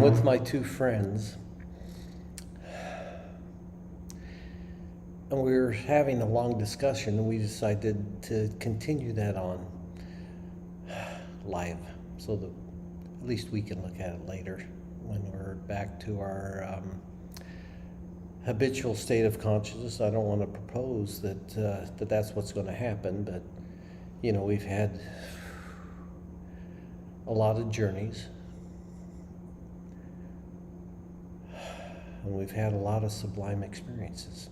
with my two friends, and we were having a long discussion, and we decided to continue that on live so that at least we can look at it later when we're back to our habitual state of consciousness. I don't want to propose that that's what's going to happen, but we've had a lot of journeys, and we've had a lot of sublime experiences,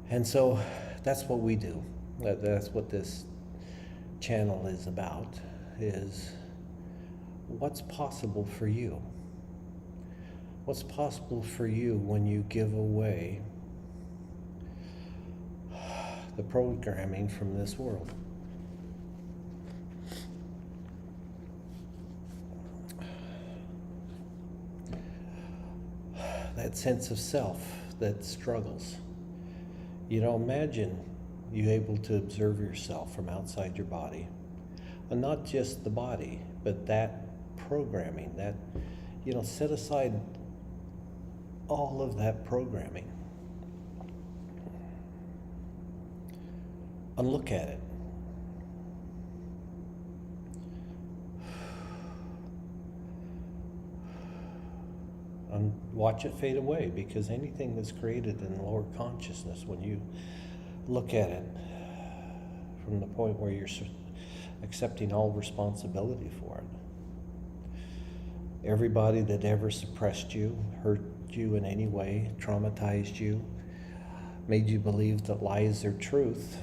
and so that's what we do. That's what this channel is about, is what's possible for you. What's possible for you when you give away the programming from this world? That sense of self that struggles. Imagine you able to observe yourself from outside your body, and not just the body, but that programming, that, set aside all of that programming and look at it. And watch it fade away, because anything that's created in lower consciousness, when you look at it from the point where you're accepting all responsibility for it, everybody that ever suppressed you, hurt you in any way, traumatized you, made you believe that lies are truth,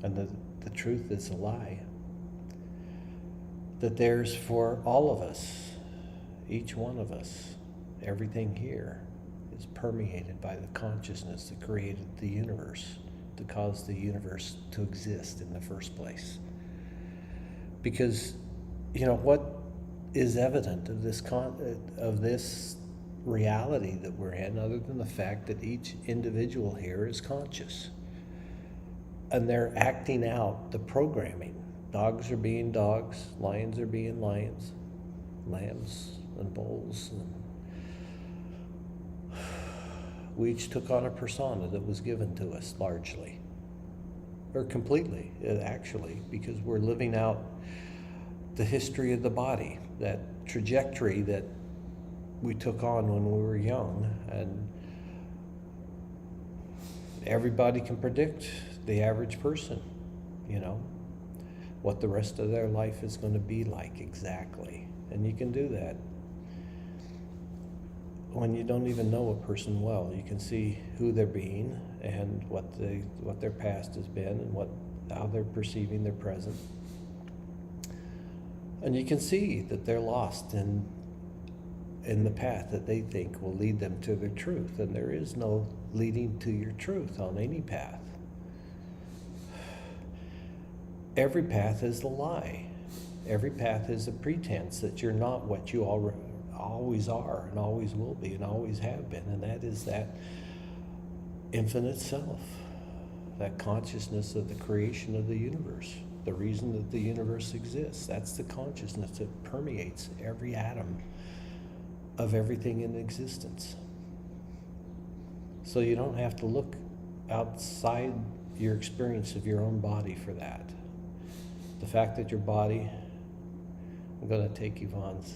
and that the truth is a lie, that there's for all of us, each one of us, everything here is permeated by the consciousness that created the universe, to cause the universe to exist in the first place. Because, what is evident of this reality that we're in, other than the fact that each individual here is conscious, and they're acting out the programming. Dogs are being dogs, lions are being lions, lambs and bulls. We each took on a persona that was given to us largely, or completely, actually, because we're living out the history of the body, that trajectory that we took on when we were young. And everybody can predict, the average person, what the rest of their life is going to be like exactly. And you can do that when you don't even know a person well. You can see who they're being and what their past has been, and how they're perceiving their present. And you can see that they're lost in the path that they think will lead them to their truth. And there is no leading to your truth on any path. Every path is a lie. Every path is a pretense that you're not what you always are, and always will be, and always have been. And that is that infinite self, that consciousness of the creation of the universe, the reason that the universe exists. That's the consciousness that permeates every atom of everything in existence. So you don't have to look outside your experience of your own body for that. The fact that your body, I'm going to take Yvonne's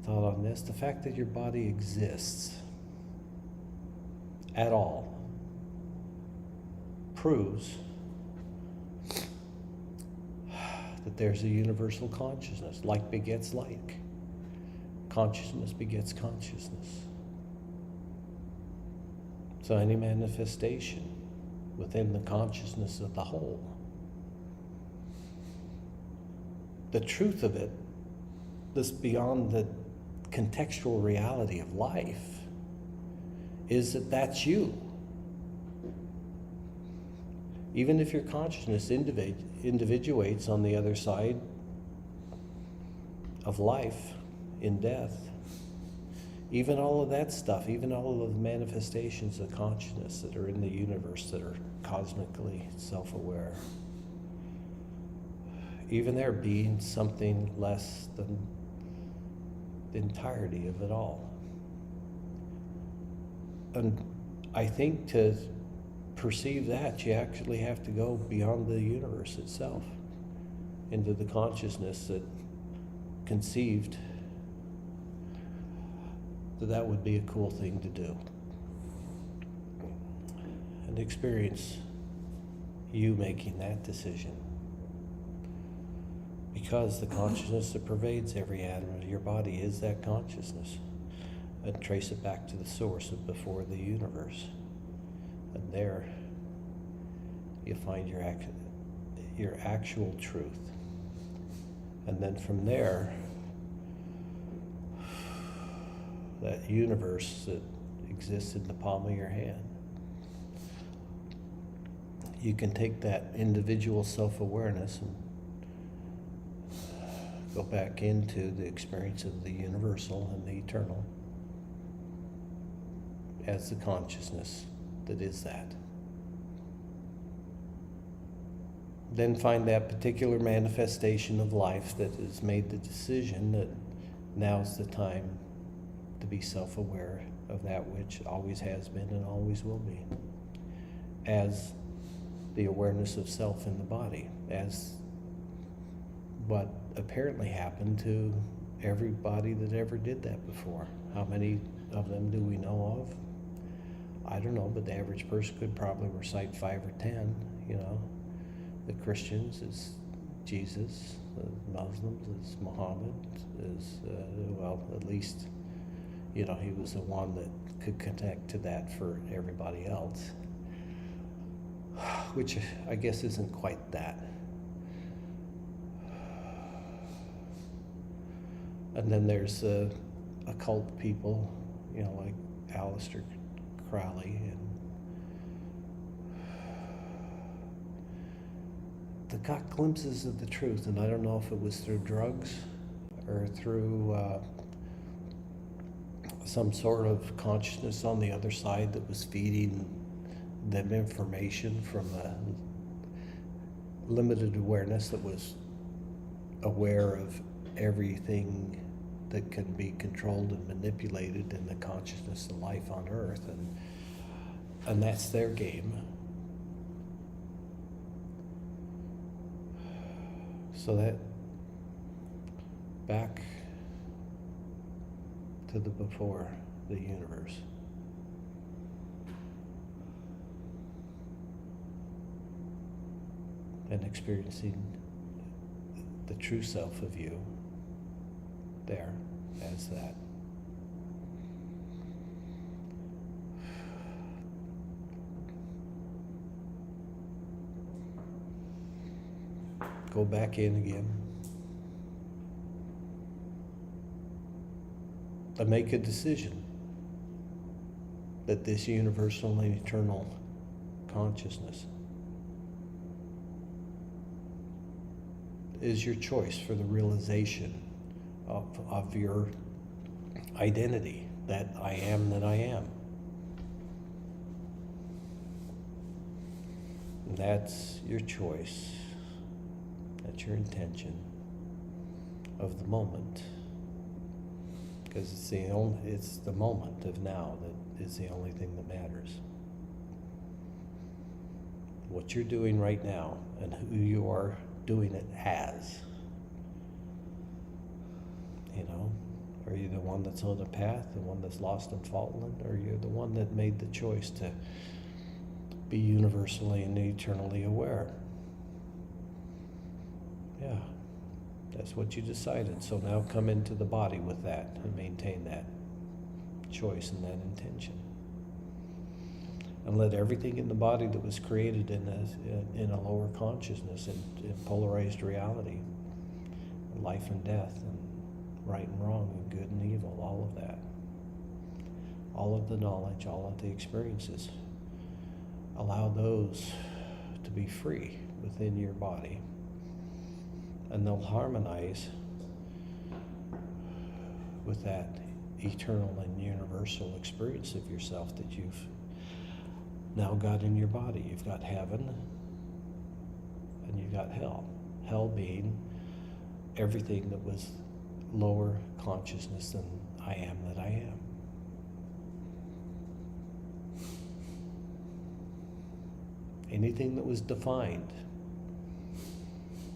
thought on this, the fact that your body exists at all proves that there's a universal consciousness. Like begets like. Consciousness begets consciousness. So any manifestation within the consciousness of the whole, the truth of it, this beyond the contextual reality of life, is that that's you. Even if your consciousness individuates on the other side of life in death, even all of that stuff, even all of the manifestations of consciousness that are in the universe that are cosmically self-aware, even there being something less than the entirety of it all. And I think to perceive that, you actually have to go beyond the universe itself, into the consciousness that conceived that would be a cool thing to do. And experience you making that decision. Because the consciousness that pervades every atom of your body is that consciousness. And trace it back to the source of before the universe. And there you find your actual truth. And then from there, that universe that exists in the palm of your hand, you can take that individual self-awareness and go back into the experience of the universal and the eternal as the consciousness that is that. Then find that particular manifestation of life that has made the decision that now's the time to be self-aware of that which always has been and always will be, as the awareness of self in the body, as what apparently happened to everybody that ever did that before. How many of them do we know of? I don't know, but the average person could probably recite 5 or 10, you know. The Christians is Jesus, the Muslims is Muhammad, is, well, at least, you know, he was the one that could connect to that for everybody else, which I guess isn't quite that. And then there's occult people, you know, like Aleister Crowley, and that got glimpses of the truth. And I don't know if it was through drugs or through some sort of consciousness on the other side that was feeding them information from a limited awareness that was aware of everything that can be controlled and manipulated in the consciousness of life on earth, and that's their game. So that back to the before the universe. And experiencing the true self of you there as that. Go back in again. And make a decision that this universal and eternal consciousness is your choice for the realization of your identity, that I am that I am. And that's your choice. That's your intention of the moment. Because it's the moment of now that is the only thing that matters. What you're doing right now and who you are doing it as. You know, are you the one that's on the path, the one that's lost and fallen, or you're the one that made the choice to be universally and eternally aware? Yeah, that's what you decided. So now come into the body with that and maintain that choice and that intention. And let everything in the body that was created in a lower consciousness, in polarized reality, life and death, and right and wrong, and good and evil, all of that, all of the knowledge, all of the experiences, allow those to be free within your body. And they'll harmonize with that eternal and universal experience of yourself that you've now got in your body. You've got heaven and you've got hell. Hell being everything that was lower consciousness than I am that I am. Anything that was defined,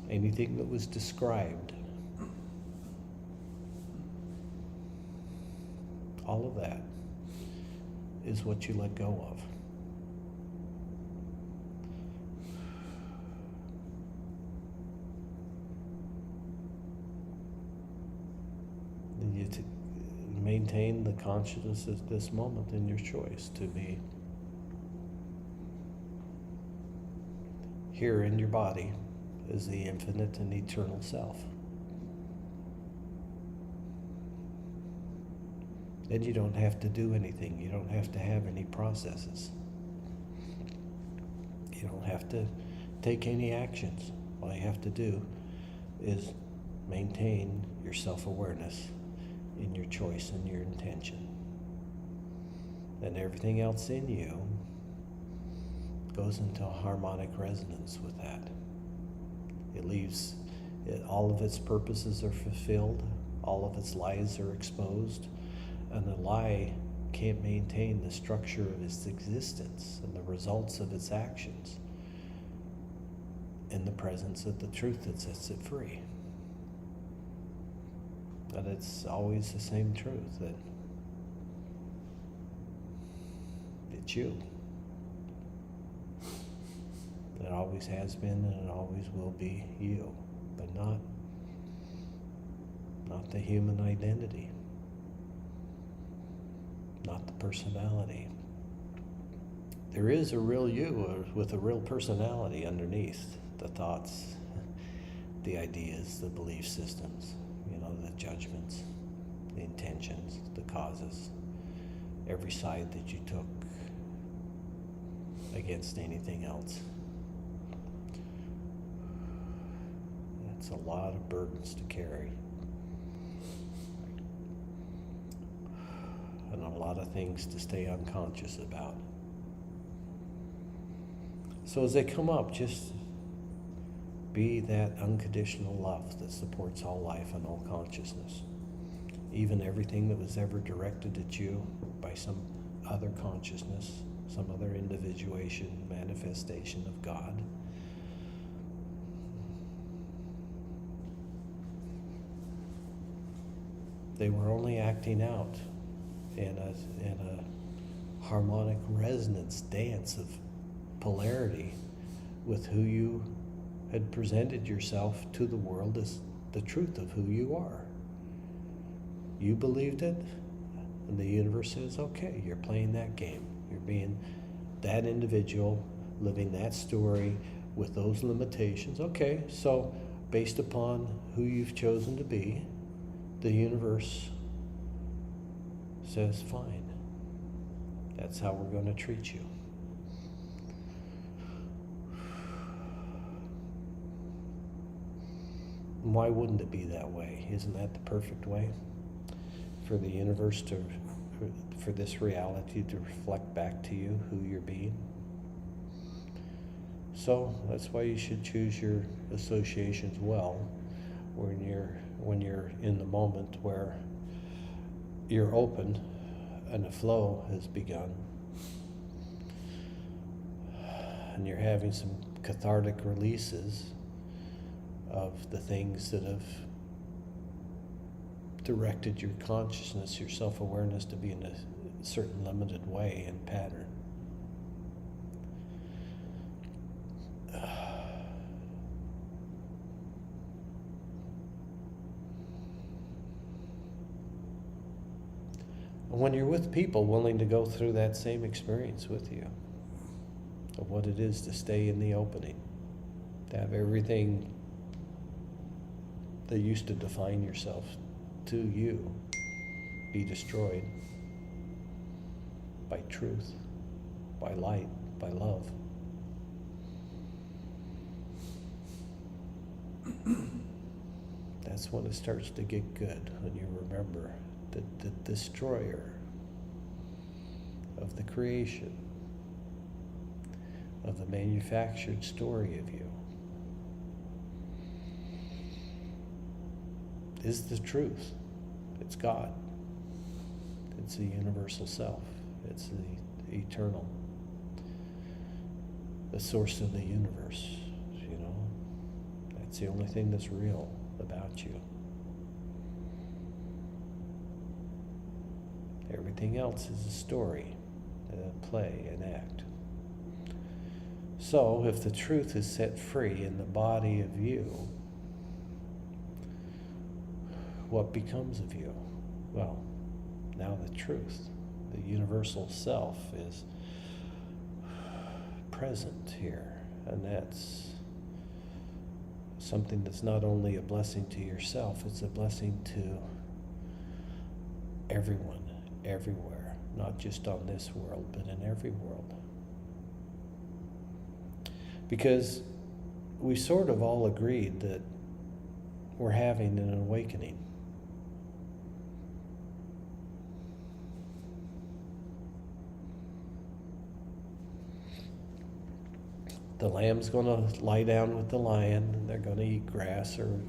anything that was described, all of that is what you let go of. And you maintain the consciousness at this moment in your choice to be here in your body as the infinite and eternal self. Then you don't have to do anything. You don't have to have any processes. You don't have to take any actions. All you have to do is maintain your self-awareness in your choice and your intention. And everything else in you goes into a harmonic resonance with that. It leaves, all of its purposes are fulfilled, all of its lies are exposed, and the lie can't maintain the structure of its existence and the results of its actions in the presence of the truth that sets it free. And it's always the same truth, that it's you. It always has been and it always will be you, but not the human identity, not the personality. There is a real you with a real personality underneath the thoughts, the ideas, the belief systems, the judgments, the intentions, the causes, every side that you took against anything else. That's a lot of burdens to carry. And a lot of things to stay unconscious about. So as they come up, just be that unconditional love that supports all life and all consciousness. Even everything that was ever directed at you by some other consciousness, some other individuation, manifestation of God. They were only acting out in a harmonic resonance dance of polarity with who you had presented yourself to the world as the truth of who you are. You believed it, and the universe says, okay, you're playing that game. You're being that individual, living that story with those limitations. Okay, so based upon who you've chosen to be, the universe says, fine. That's how we're going to treat you. Why wouldn't it be that way? Isn't that the perfect way for the universe for this reality to reflect back to you who you're being? So that's why you should choose your associations well when you're in the moment where you're open and the flow has begun and you're having some cathartic releases of the things that have directed your consciousness, your self-awareness to be in a certain limited way and pattern. When you're with people willing to go through that same experience with you, of what it is to stay in the opening, to have everything that used to define yourself to you be destroyed by truth, by light, by love. That's when it starts to get good, when you remember that the destroyer of the creation, of the manufactured story of you, is the truth. It's God. It's the universal self. It's the eternal, the source of the universe, you know. That's the only thing that's real about you. Everything else is a story, a play, an act. So, if the truth is set free in the body of you, what becomes of you? Well, now the truth, the universal self, is present here. And that's something that's not only a blessing to yourself, it's a blessing to everyone, everywhere. Not just on this world, but in every world. Because we sort of all agreed that we're having an awakening. The lamb's going to lie down with the lion, and they're going to eat grass or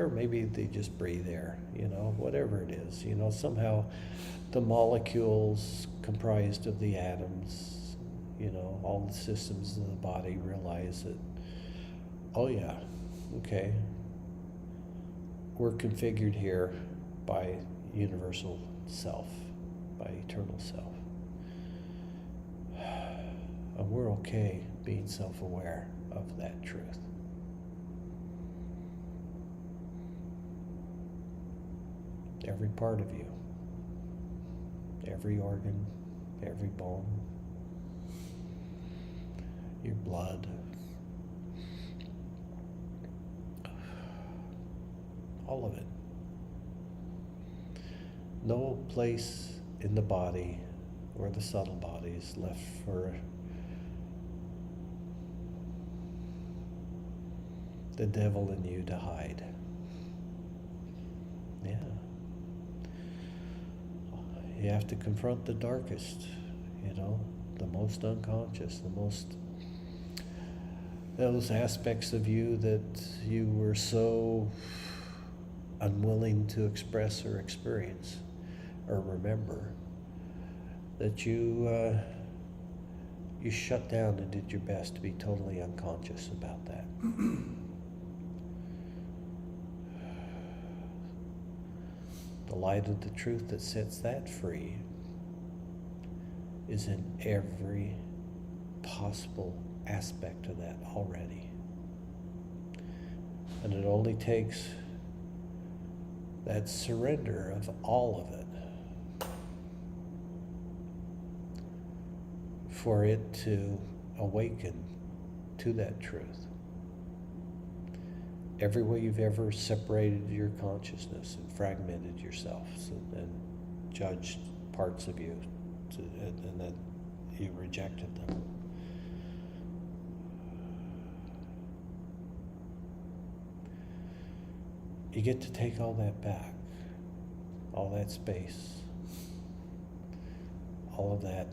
maybe they just breathe air, you know, whatever it is. You know, somehow the molecules comprised of the atoms, you know, all the systems of the body realize that, oh yeah, okay, we're configured here by universal self, by eternal self. And we're okay being self-aware of that truth. Every part of you, every organ, every bone, your blood, all of it. No place in the body or the subtle body is left for the devil in you to hide. Yeah. You have to confront the darkest, you know, the most unconscious, those aspects of you that you were so unwilling to express or experience or remember, that you shut down and did your best to be totally unconscious about that. The light of the truth that sets that free is in every possible aspect of that already. And it only takes that surrender of all of it for it to awaken to that truth. Every way you've ever separated your consciousness and fragmented yourself and judged parts of you and that you rejected them. You get to take all that back, all that space, all of that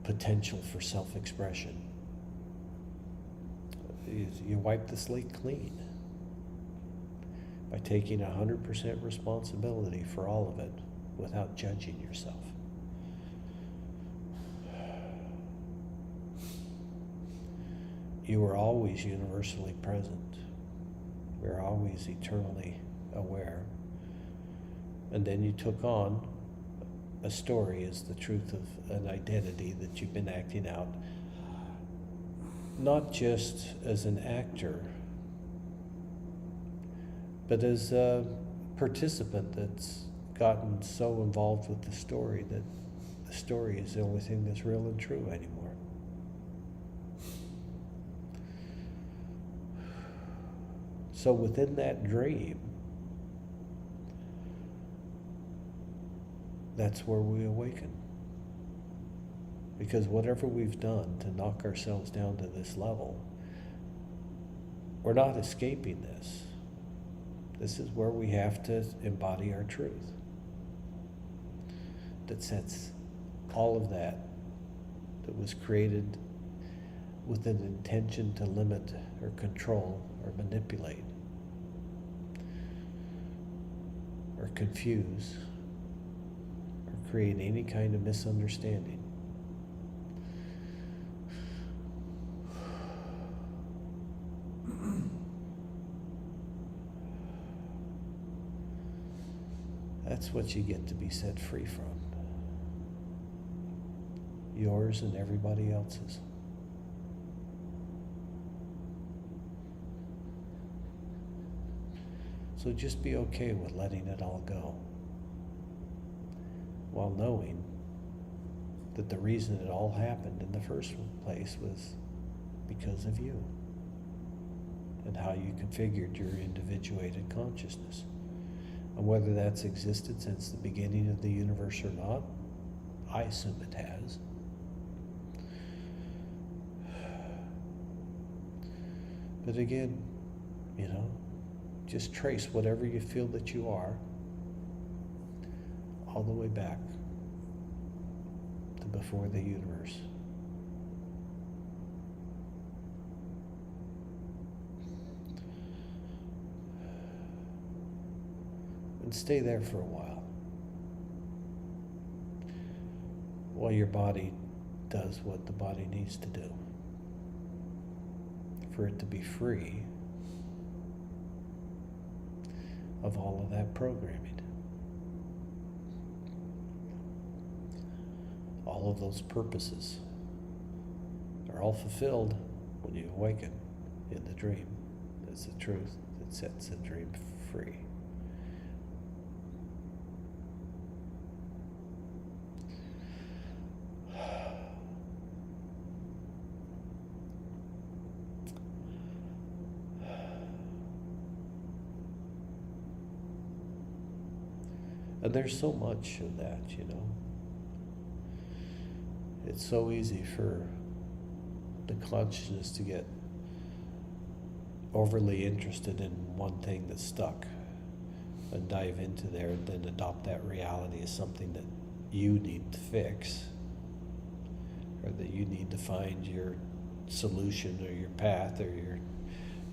potential for self-expression. You wipe the slate clean by taking 100% responsibility for all of it without judging yourself. You were always universally present. We were always eternally aware. And then you took on a story as the truth of an identity that you've been acting out, not just as an actor, but as a participant that's gotten so involved with the story that the story is the only thing that's real and true anymore. So within that dream, that's where we awaken. Because whatever we've done to knock ourselves down to this level, we're not escaping this. This is where we have to embody our truth. That sets all of that was created with an intention to limit or control or manipulate or confuse or create any kind of misunderstanding. That's what you get to be set free from. Yours and everybody else's. So just be okay with letting it all go, while knowing that the reason it all happened in the first place was because of you and how you configured your individuated consciousness. And whether that's existed since the beginning of the universe or not, I assume it has. But again, just trace whatever you feel that you are all the way back to before the universe. And stay there for a while your body does what the body needs to do for it to be free of all of that programming. All of those purposes are all fulfilled when you awaken in the dream. That's the truth that sets the dream free. And there's so much of that, It's so easy for the consciousness to get overly interested in one thing that's stuck and dive into there and then adopt that reality as something that you need to fix, or that you need to find your solution or your path or your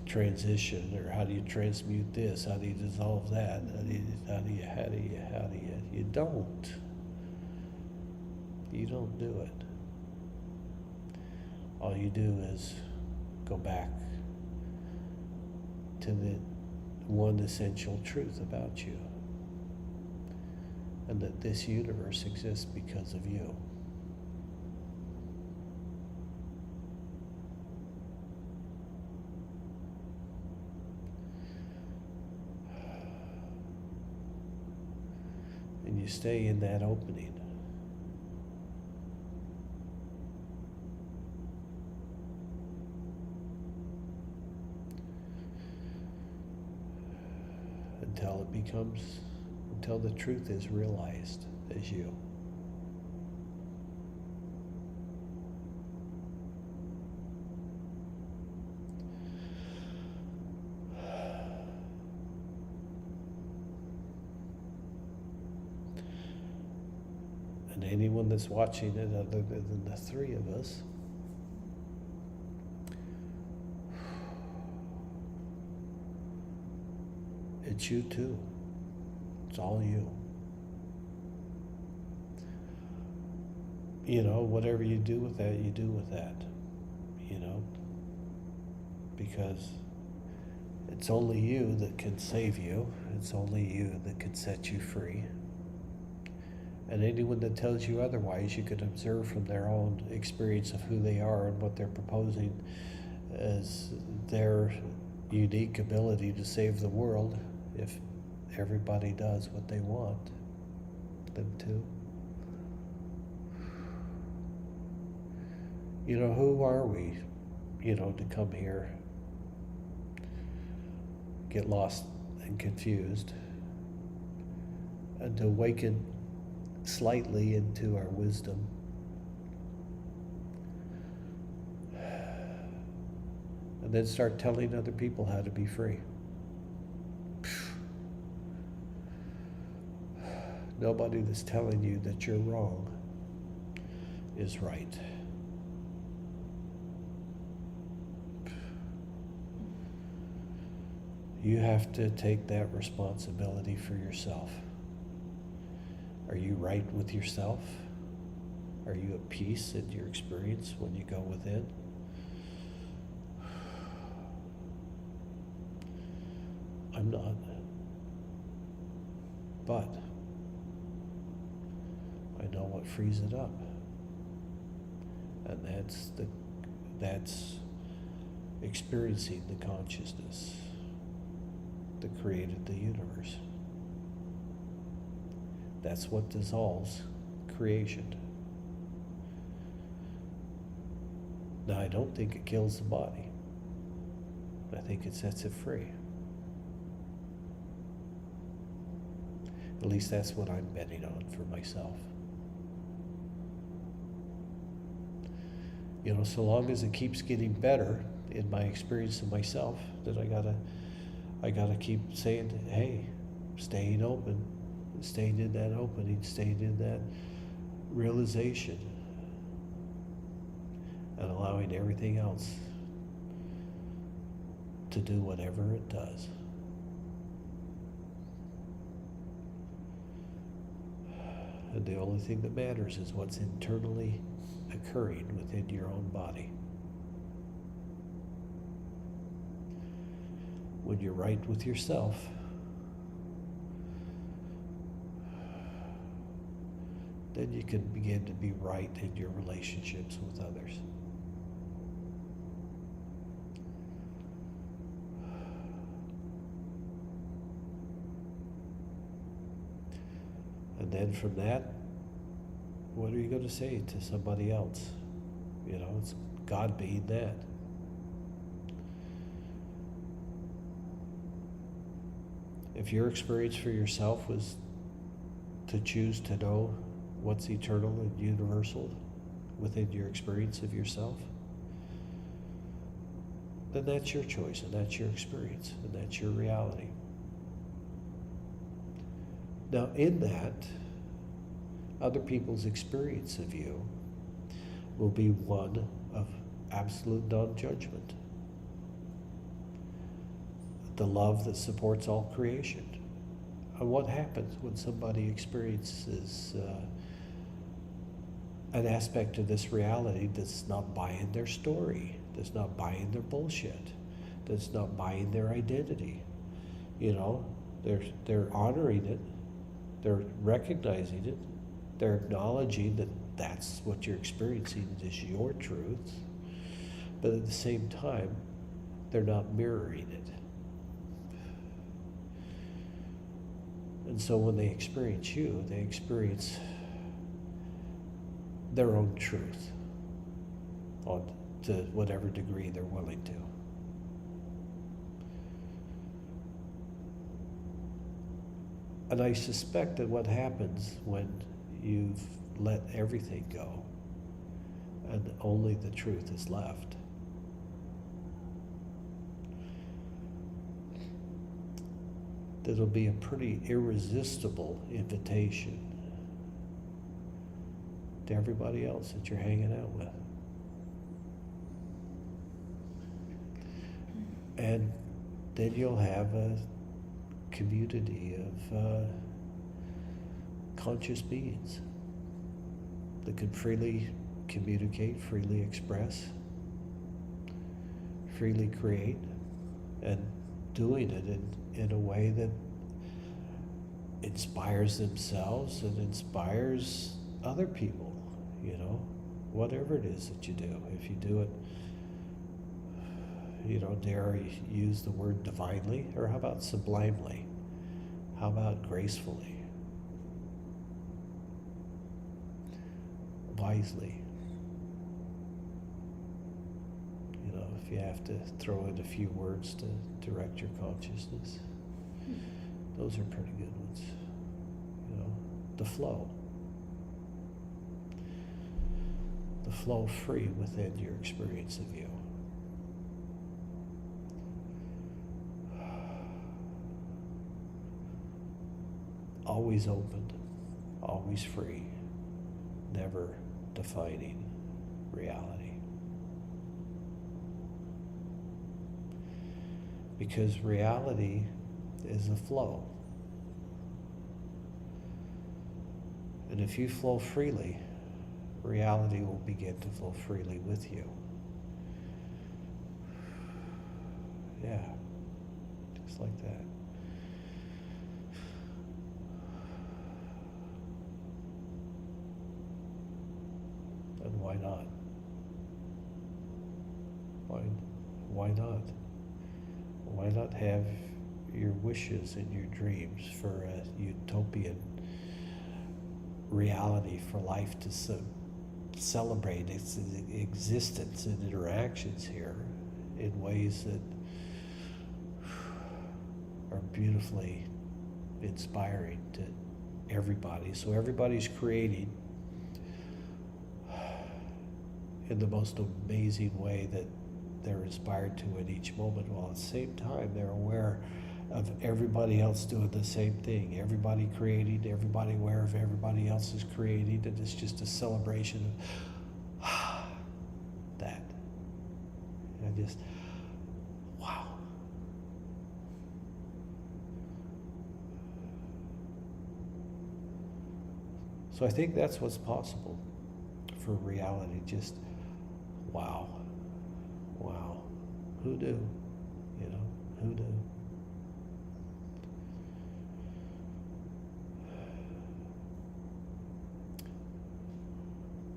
transition, or how do you transmute this, how do you dissolve that, how do you don't do it. All you do is go back to the one essential truth about you, and that this universe exists because of you. And you stay in that opening. Until the truth is realized as you. And anyone that's watching it other than the three of us, it's you too. It's all you. Whatever you do with that, you do with that. Because it's only you that can save you. It's only you that can set you free. And anyone that tells you otherwise, you can observe from their own experience of who they are and what they're proposing as their unique ability to save the world if everybody does what they want them to. Who are we, to come here, get lost and confused, and to awaken slightly into our wisdom, and then start telling other people how to be free. Nobody that's telling you that you're wrong is right. You have to take that responsibility for yourself. Are you right with yourself? Are you at peace in your experience when you go within? I'm not. But I know what frees it up. And that's experiencing the consciousness that created the universe. That's what dissolves creation. Now, I don't think it kills the body. I think it sets it free. At least that's what I'm betting on for myself. You know, so long as it keeps getting better in my experience of myself, then I gotta keep saying, hey, staying open, staying in that opening, staying in that realization, and allowing everything else to do whatever it does. And the only thing that matters is what's internally occurring within your own body. When you're right with yourself, then you can begin to be right in your relationships with others. And then from that, what are you going to say to somebody else? You know, it's God being that. If your experience for yourself was to choose to know what's eternal and universal within your experience of yourself, then that's your choice, and that's your experience, and that's your reality. Now, in that, other people's experience of you will be one of absolute non-judgment. The love that supports all creation. And what happens when somebody experiences an aspect of this reality that's not buying their story, that's not buying their bullshit, that's not buying their identity? You know, they're honoring it, they're recognizing it, they're acknowledging that that's what you're experiencing is your truth, but at the same time, they're not mirroring it. And so when they experience you, they experience their own truth to whatever degree they're willing to. And I suspect that what happens when you've let everything go and only the truth is left, that it'll be a pretty irresistible invitation to everybody else that you're hanging out with. And then you'll have a community of conscious beings that can freely communicate, freely express, freely create, and doing it in a way that inspires themselves and inspires other people, you know, whatever it is that you do. If you do it, you know, dare I use the word divinely, or how about sublimely? How about gracefully? Wisely? You know, if you have to throw in a few words to direct your consciousness, those are pretty good ones. You know, the flow. The flow free within your experience of you. Always open, always free, never defining reality. Because reality is a flow. And if you flow freely, reality will begin to flow freely with you. Yeah, just like that. And why not? Why not? Why not have your wishes and your dreams for a utopian reality for life to celebrate its existence and interactions here in ways that are beautifully inspiring to everybody. So everybody's creating in the most amazing way that they're inspired to in each moment, while at the same time they're aware of everybody else doing the same thing. Everybody creating, everybody aware of everybody else is creating, and it's just a celebration of that. And I just, wow. So I think that's what's possible for reality. Just wow. Wow. Who knew? You know, who knew?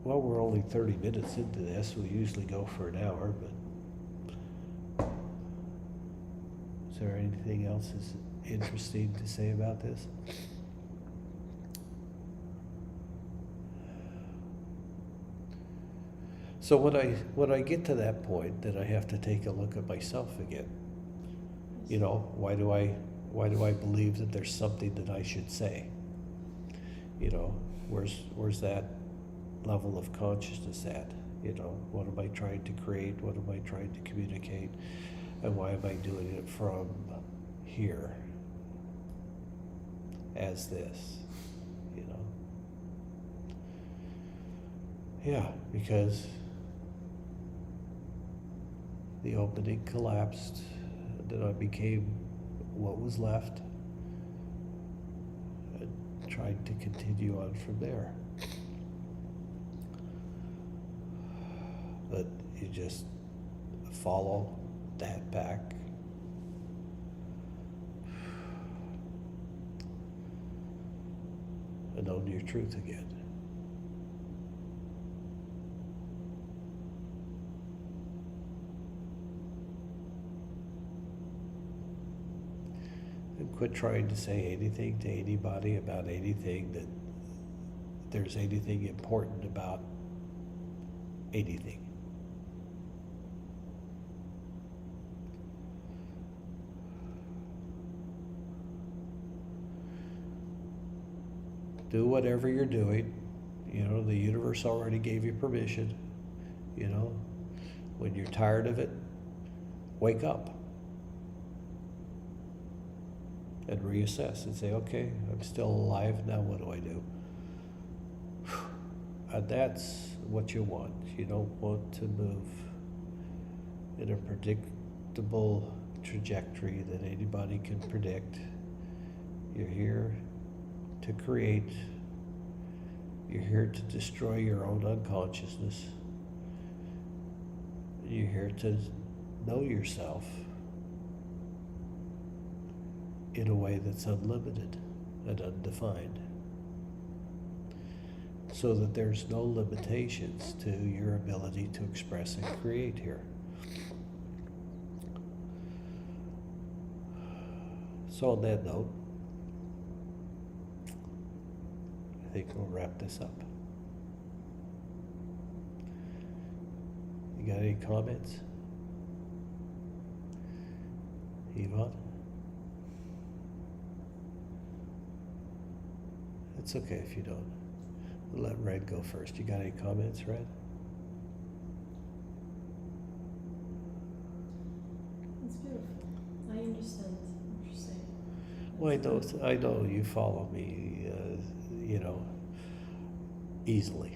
Well, we're only 30 minutes into this. We usually go for an hour, but is there anything else is interesting to say about this? So when I get to that point, then I have to take a look at myself again. You know, why do I believe that there's something that I should say? You know, where's that level of consciousness at? You know, what am I trying to create? What am I trying to communicate? And why am I doing it from here as this? You know? Yeah, because the opening collapsed, and then I became what was left, and tried to continue on from there. But you just follow that back. And own your truth again. And quit trying to say anything to anybody about anything that there's anything important about anything. Do whatever you're doing. You know, the universe already gave you permission. You know, when you're tired of it, wake up and reassess and say, okay, I'm still alive, now what do I do? And that's what you want. You don't want to move in a predictable trajectory that anybody can predict. You're here to create. You're here to destroy your own unconsciousness. You're here to know yourself in a way that's unlimited and undefined, so that there's no limitations to your ability to express and create here. So on that note, I think we'll wrap this up. You got any comments? Yvonne? It's okay if you don't. We'll let Red go first. You got any comments, Red? It's beautiful. I understand what you're saying. Well, I know you follow me, you know, easily.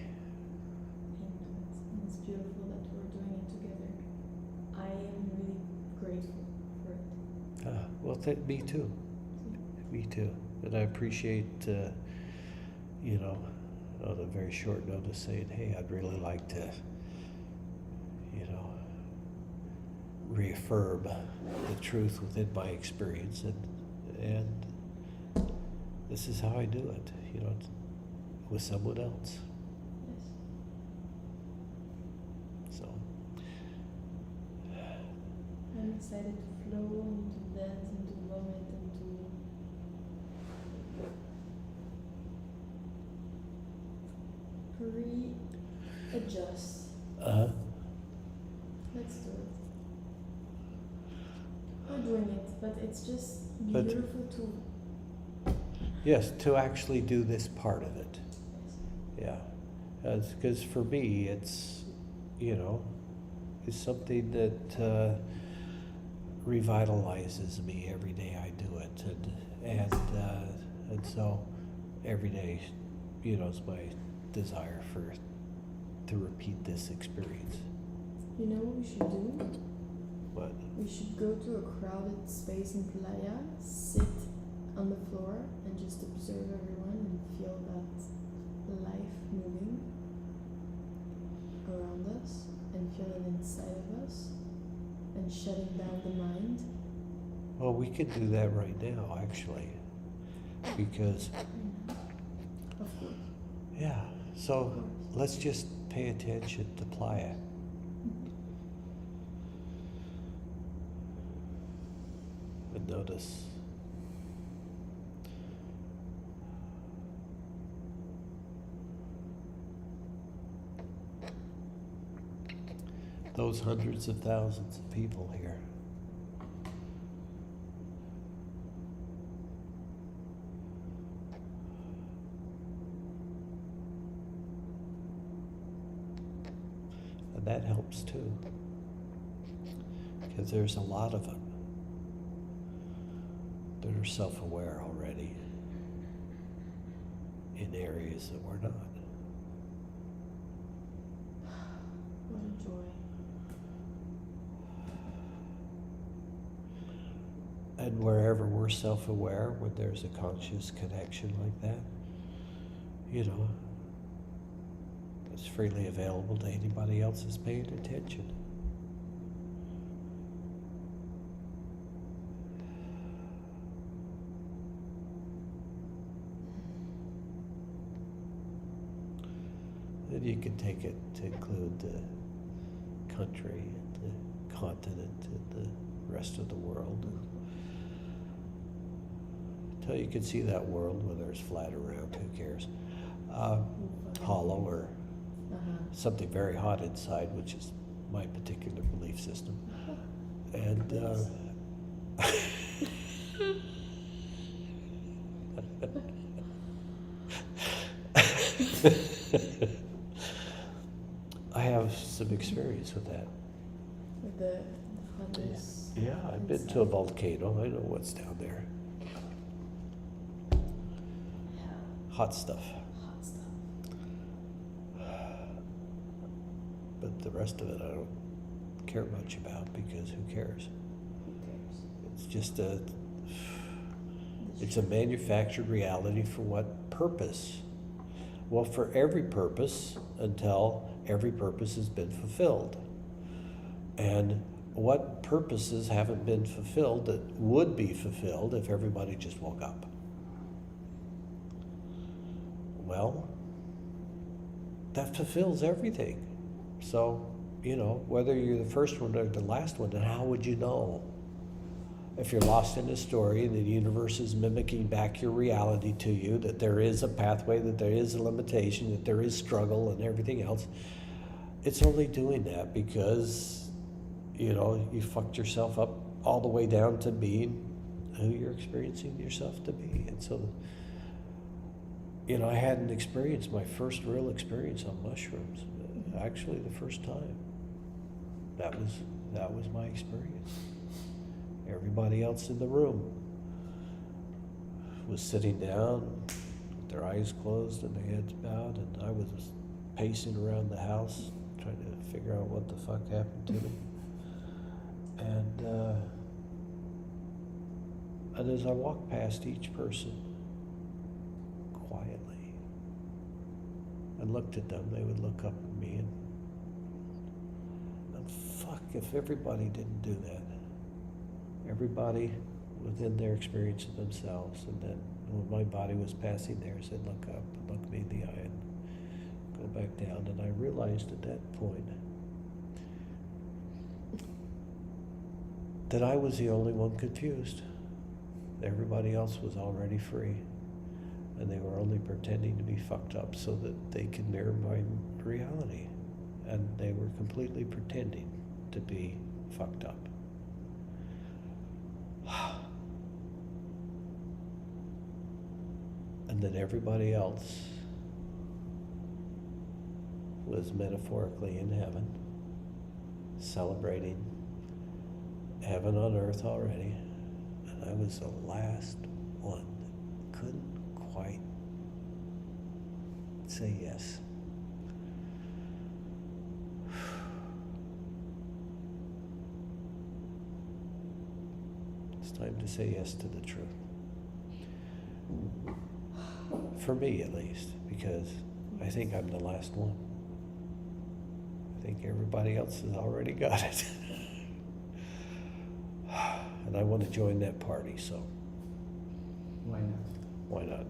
And it's beautiful that we're doing it together. I am really grateful for it. Well, me too. Me too. And I appreciate, you know, on a very short notice saying, hey, I'd really like to, you know, reaffirm the truth within my experience, and this is how I do it, you know, with someone else. Yes. So, I'm excited to flow and to dance and to vomit and to readjust. Let's do it. We're doing it, but it's just But- beautiful to. yes, to actually do this part of it. Yeah, because for me, it's, you know, it's something that revitalizes me every day I do it, and so every day, you know, is my desire to repeat this experience. You know what we should do? But We should go to a crowded space in Playa, sit on the floor, and just observe everyone and feel that life moving around us and feel it inside of us and shutting down the mind. well, we could do that right now, actually, because Of course. yeah. Of So course. let's just pay attention to Playa. And notice those hundreds of thousands of people here. And that helps too, because there's a lot of them that are self-aware already in areas that we're not. What a joy. And wherever we're self-aware, when there's a conscious connection like that, you know, it's freely available to anybody else who's paying attention. And you can take it to include the country and the continent and the rest of the world. Until you can see that world, whether it's flat or round, who cares? Hollow or something very hot inside, which is my particular belief system. And I have some experience with that. With the hotness. Yeah, I've been to a volcano. I know what's down there. Hot stuff. Hot stuff. But the rest of it I don't care much about, because who cares? Who cares? It's just it's a manufactured reality. For what purpose? Well, for every purpose, until every purpose has been fulfilled. And what purposes haven't been fulfilled that would be fulfilled if everybody just woke up? Well, that fulfills everything. So, you know, whether you're the first one or the last one, then how would you know? If you're lost in a story and the universe is mimicking back your reality to you, that there is a pathway, that there is a limitation, that there is struggle and everything else, it's only doing that because, you know, you fucked yourself up all the way down to being who you're experiencing yourself to be. And so, you know, I hadn't experienced my first real experience on mushrooms. Actually, the first time. That was my experience. Everybody else in the room was sitting down, with their eyes closed and their heads bowed, and I was pacing around the house trying to figure out what the fuck happened to me. And And as I walked past each person, quietly, and looked at them, they would look up at me and fuck if everybody didn't do that. Everybody within their experience of themselves, and then when my body was passing theirs, they'd look up and look me in the eye and go back down. And I realized at that point that I was the only one confused. Everybody else was already free, and they were only pretending to be fucked up so that they could mirror my reality. And they were completely pretending to be fucked up. And that everybody else was metaphorically in heaven, celebrating heaven on earth already. And I was the last one that couldn't quite say yes. It's time to say yes to the truth. For me, at least, because I think I'm the last one. I think everybody else has already got it. And I want to join that party, so Why not? why not?